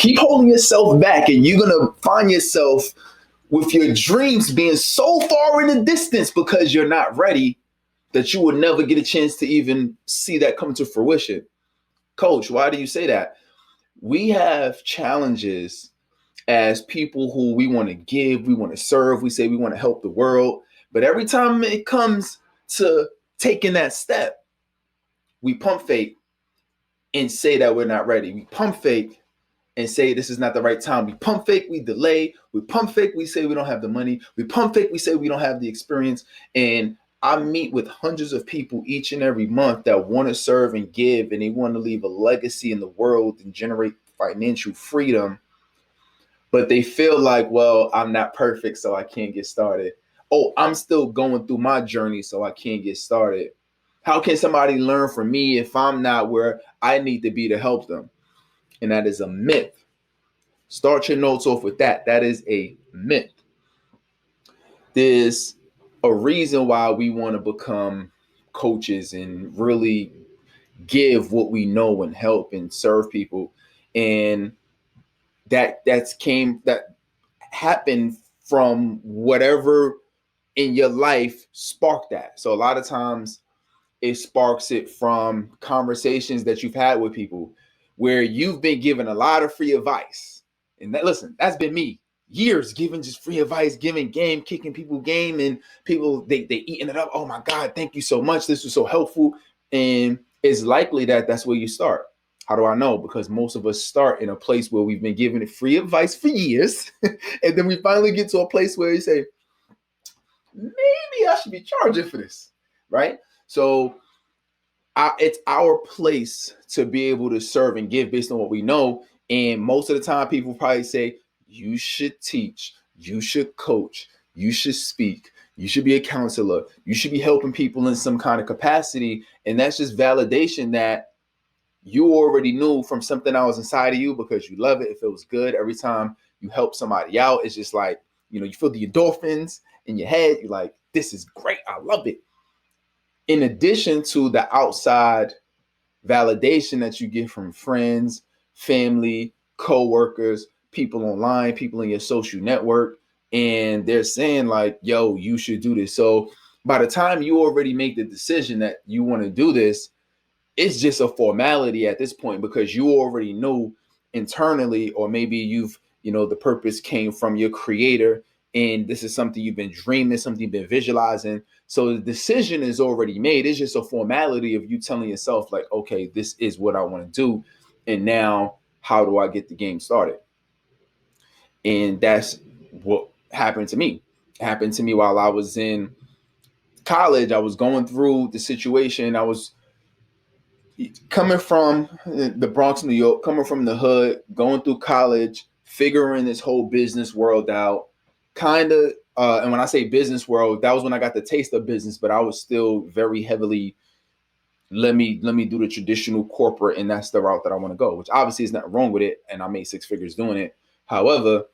keep holding yourself back, and you're gonna find yourself with your dreams being so far in the distance because you're not ready that you will never get a chance to even see that come to fruition. Coach, why do you say that? We have challenges as people who we want to give, we want to serve, we say we want to help the world. But every time it comes to taking that step, we pump fake and say that we're not ready. We pump fake and say this is not the right time. We pump fake, we delay. We pump fake, we say we don't have the money. We pump fake, we say we don't have the experience. And I meet with hundreds of people each and every month that want to serve and give, and they want to leave a legacy in the world and generate financial freedom. But they feel like, well, I'm not perfect, so I can't get started. Oh, I'm still going through my journey, so I can't get started. How can somebody learn from me if I'm not where I need to be to help them? And that is a myth. Start your notes off with that. That is a myth. There's a reason why we want to become coaches and really give what we know and help and serve people. And that happened from whatever in your life sparked that. So a lot of times it sparks it from conversations that you've had with people where you've been given a lot of free advice. And that, listen, that's been me. Years giving just free advice, giving game, kicking people game, and people they eating it up. Oh my God, thank you so much. This was so helpful. And it's likely that that's where you start. How do I know? Because most of us start in a place where we've been given free advice for years. And then we finally get to a place where you say, maybe I should be charging for this, right? So it's our place to be able to serve and give based on what we know. And most of the time people probably say, you should teach, you should coach, you should speak, you should be a counselor, you should be helping people in some kind of capacity. And that's just validation that you already knew from something that was inside of you because you love it. It feels good every time you help somebody out. It's just like, you feel the endorphins in your head. You're like, this is great. I love it. In addition to the outside validation that you get from friends, family, coworkers, people online, people in your social network, and they're saying like, yo, you should do this. So by the time you already make the decision that you want to do this, it's just a formality at this point because you already know internally, or maybe the purpose came from your creator, and this is something you've been dreaming, something you've been visualizing. So the decision is already made. It's just a formality of you telling yourself like, okay, this is what I want to do. And now how do I get the game started? And that's what happened to me. It happened to me while I was in college. I was going through the situation. I was coming from the Bronx, New York, coming from the hood, going through college, figuring this whole business world out, kind of. And when I say business world, that was when I got the taste of business, but I was still very heavily, let me do the traditional corporate, and that's the route that I want to go, which obviously is nothing wrong with it. And I made six figures doing it. However,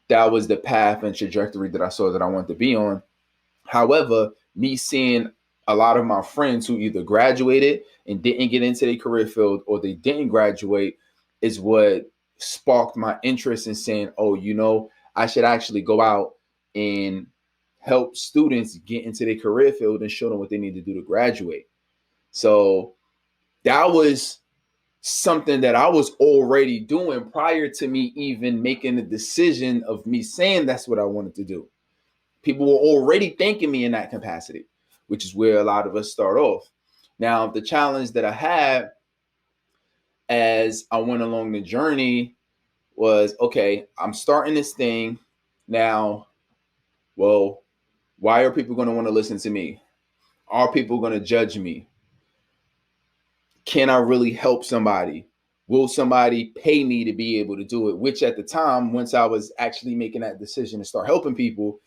that was the path and trajectory that I saw that I wanted to be on. However, me seeing a lot of my friends who either graduated and didn't get into their career field, or they didn't graduate, is what sparked my interest in saying, oh, I should actually go out and help students get into their career field and show them what they need to do to graduate. So that was something that I was already doing prior to me even making the decision of me saying that's what I wanted to do. People were already thanking me in that capacity, which is where a lot of us start off. Now, the challenge that I had as I went along the journey was, okay, I'm starting this thing now. Well, why are people going to want to listen to me? Are people going to judge me? Can I really help somebody? Will somebody pay me to be able to do it? Which at the time, once I was actually making that decision to start helping people,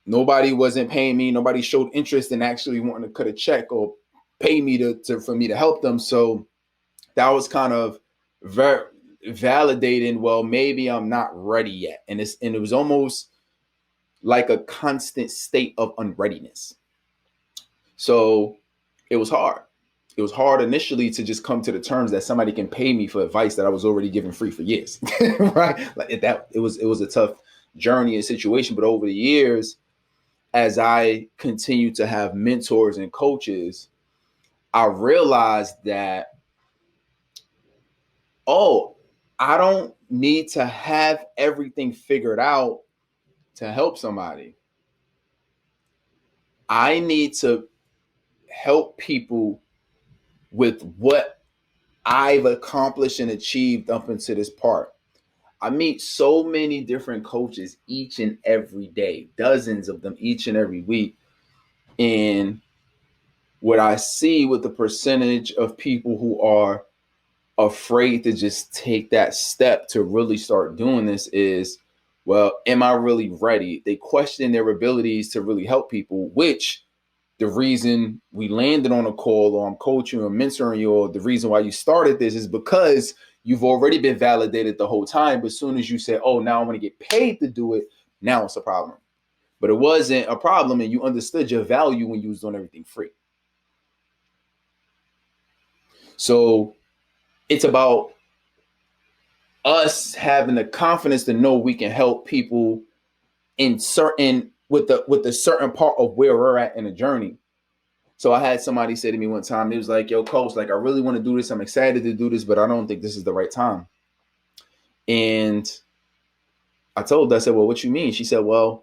nobody wasn't paying me. Nobody showed interest in actually wanting to cut a check or pay me for me to help them. So that was kind of very validating. Well, maybe I'm not ready yet. And it was almost like a constant state of unreadiness. So it was hard. it was hard initially to just come to the terms that somebody can pay me for advice that I was already giving free for years. Right? Like it was a tough journey and situation. But over the years, as I continue to have mentors and coaches, I realized that, oh, I don't need to have everything figured out to help somebody. I need to help people with what I've accomplished and achieved up until this part. I meet so many different coaches each and every day, dozens of them each and every week. And what I see with the percentage of people who are afraid to just take that step to really start doing this is, well, am I really ready? They question their abilities to really help people, which the reason we landed on a call, or I'm coaching or mentoring you, or the reason why you started this is because you've already been validated the whole time. But as soon as you say, oh, now I want to get paid to do it, now it's a problem. But it wasn't a problem, and you understood your value when you was doing everything free. So it's about us having the confidence to know we can help people in certain with the certain part of where we're at in the journey. So I had somebody say to me one time, he was like, yo, coach, like I really want to do this. I'm excited to do this, but I don't think this is the right time. And I told her, I said, well, what you mean? She said, well,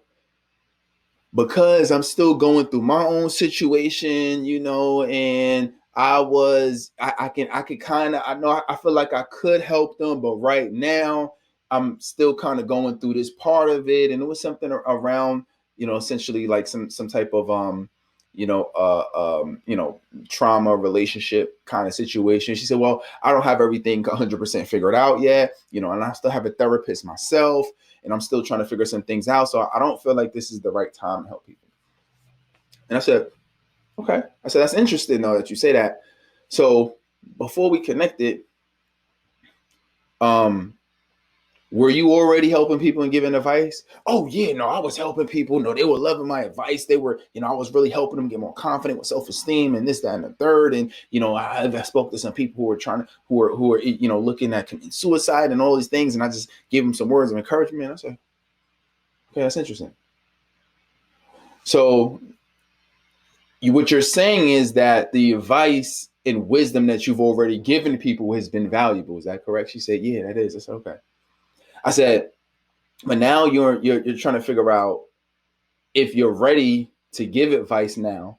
because I'm still going through my own situation, and I could kind of, I know I feel like I could help them, but right now I'm still kind of going through this part of it. And it was something around, essentially like some type of, trauma relationship kind of situation. She said, well, I don't have everything 100% figured out yet, and I still have a therapist myself, and I'm still trying to figure some things out. So I don't feel like this is the right time to help people. And I said, okay. I said, that's interesting though that you say that. So before we connected, were you already helping people and giving advice? Oh yeah, no, I was helping people. No, they were loving my advice. They were, I was really helping them get more confident with self-esteem and this, that, and the third. And I spoke to some people who were looking at committing suicide and all these things, and I just gave them some words of encouragement. I said, okay, that's interesting. So what you're saying is that the advice and wisdom that you've already given people has been valuable. Is that correct? She said, yeah, that is. I said, okay. I said, but now you're trying to figure out if you're ready to give advice now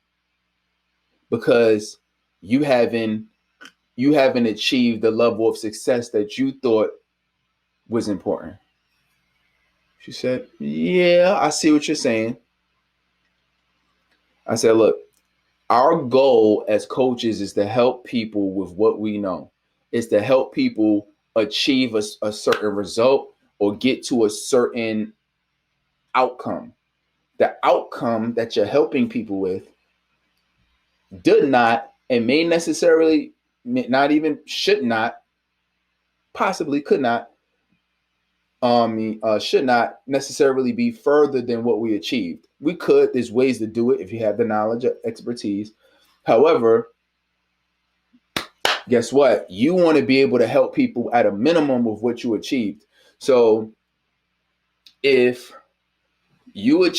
because you haven't achieved the level of success that you thought was important. She said, yeah, I see what you're saying. I said, look, our goal as coaches is to help people with what we know. It's to help people achieve a certain result or get to a certain outcome. The outcome that you're helping people with did not and may necessarily not even should not, possibly could not, should not necessarily be further than what we achieved. We could, there's ways to do it if you have the knowledge, expertise. However, guess what? You want to be able to help people at a minimum of what you achieved. So if you're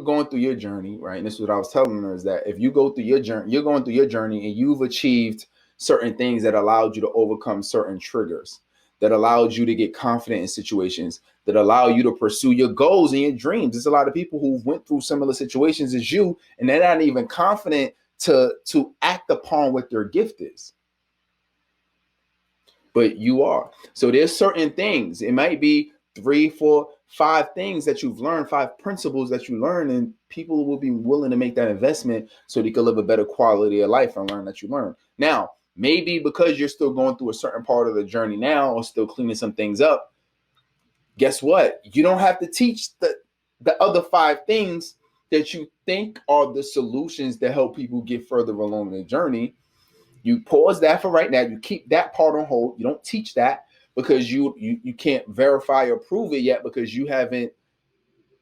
going through your journey, right? And this is what I was telling her, is that if you go through your journey, you're going through your journey and you've achieved certain things that allowed you to overcome certain triggers, that allowed you to get confident in situations, that allow you to pursue your goals and your dreams. There's a lot of people who went through similar situations as you, and they're not even confident to act upon what their gift is. But you are. So there's certain things. It might be 3, 4, 5 things that you've learned, 5 principles that you learn, and people will be willing to make that investment so they can live a better quality of life and learn that you learn. Now, maybe because you're still going through a certain part of the journey now or still cleaning some things up, guess what? You don't have to teach the other 5 things that you think are the solutions that help people get further along the journey. You pause that for right now. You keep that part on hold. You don't teach that because you can't verify or prove it yet because you haven't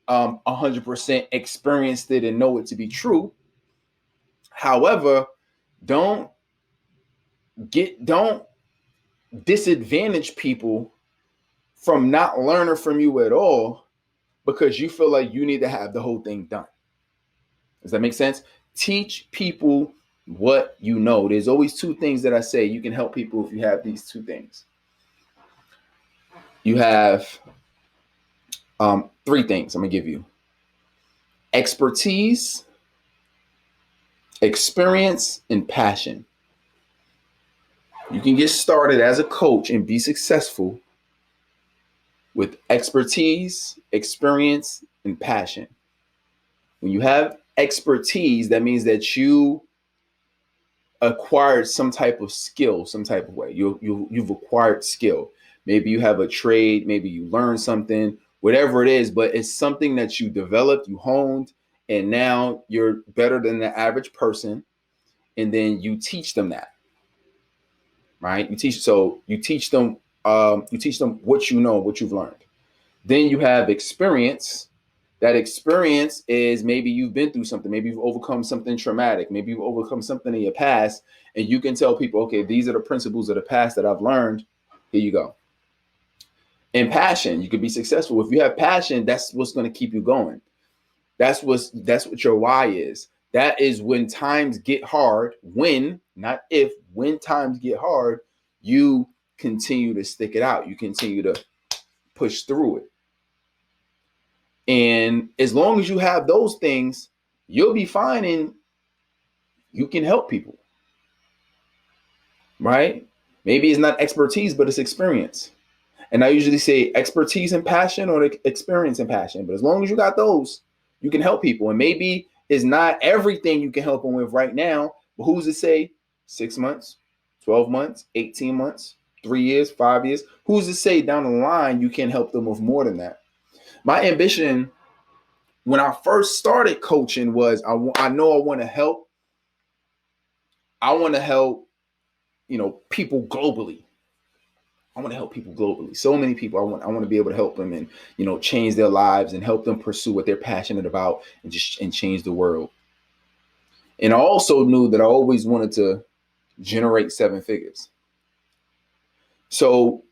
100% experienced it and know it to be true. However, don't don't disadvantage people from not learning from you at all because you feel like you need to have the whole thing done. Does that make sense? Teach people what you know. There's always two things that I say you can help people if you have these two things. You have three things I'm gonna give you: expertise, experience, and passion. You can get started as a coach and be successful with expertise, experience, and passion. When you have expertise, that means that you acquired some type of skill, some type of way. You've acquired skill. Maybe you have a trade, maybe you learned something, whatever it is, but it's something that you developed, you honed, and now you're better than the average person. And then you teach them that, right? You teach them what you know, what you've learned. Then you have experience. That experience is maybe you've been through something, maybe you've overcome something traumatic, maybe you've overcome something in your past, and you can tell people, okay, these are the principles of the past that I've learned. Here you go. And passion, you could be successful. If you have passion, that's what's going to keep you going. That's what your why is. That is when times get hard, not if, when times get hard, you continue to stick it out. You continue to push through it. And as long as you have those things, you'll be fine and you can help people, right? Maybe it's not expertise, but it's experience. And I usually say expertise and passion or experience and passion. But as long as you got those, you can help people. And maybe it's not everything you can help them with right now, but who's to say 6 months, 12 months, 18 months, 3 years, 5 years? Who's to say down the line you can help them with more than that? My ambition when I first started coaching was I know I want to help. I want to help, people globally. I want to help people globally. So many people. I want to be able to help them and change their lives and help them pursue what they're passionate about and change the world. And I also knew that I always wanted to generate 7 figures. So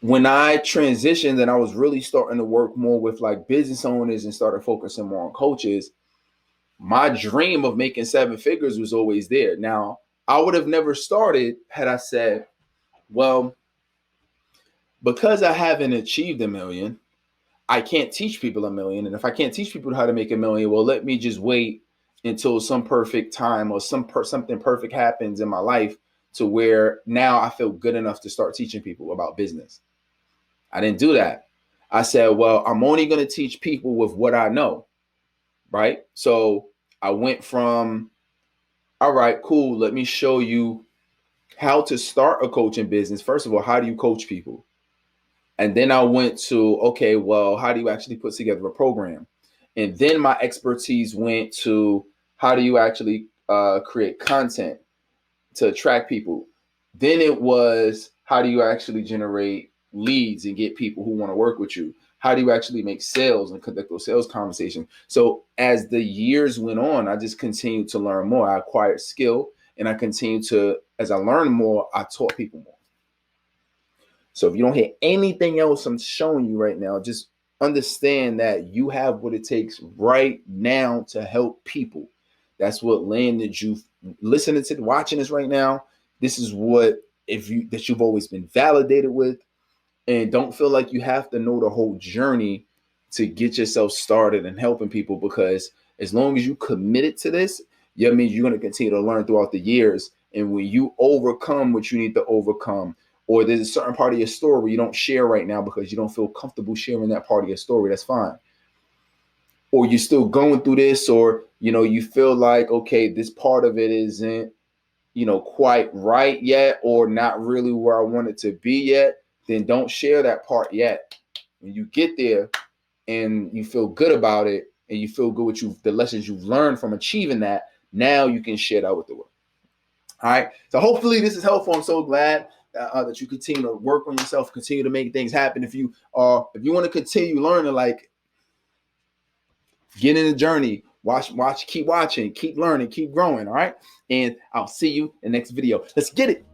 when I transitioned and I was really starting to work more with like business owners and started focusing more on coaches, my dream of making 7 figures was always there. Now, I would have never started had I said, well, because I haven't achieved $1 million, I can't teach people $1 million. And if I can't teach people how to make $1 million, well, let me just wait until some perfect time or something perfect happens in my life to where now I feel good enough to start teaching people about business. I didn't do that. I said, well, I'm only going to teach people with what I know, right? So I went from, all right, cool, let me show you how to start a coaching business. First of all, how do you coach people? And then I went to, okay, well, how do you actually put together a program? And then my expertise went to how do you actually create content to attract people? Then it was, how do you actually generate leads and get people who want to work with you? How do you actually make sales and conduct those sales conversations? So as the years went on, I just continued to learn more. I acquired skill and I continued to, as I learned more, I taught people more. So if you don't hear anything else I'm showing you right now, just understand that you have what it takes right now to help people. That's what landed you listening to, watching this right now. This is what that you've always been validated with. And don't feel like you have to know the whole journey to get yourself started and helping people, because as long as you committed to this, that means you're going to continue to learn throughout the years. And when you overcome what you need to overcome, or there's a certain part of your story you don't share right now because you don't feel comfortable sharing that part of your story, that's fine. Or you're still going through this, or you feel like, okay, this part of it isn't quite right yet, or not really where I want it to be yet, then don't share that part yet. When you get there and you feel good about it and you feel good with the lessons you've learned from achieving that, now you can share that with the world. All right. So hopefully this is helpful. I'm so glad that you continue to work on yourself, continue to make things happen. If you want to continue learning, like, get in the journey, Watch, keep watching, keep learning, keep growing. All right. And I'll see you in the next video. Let's get it.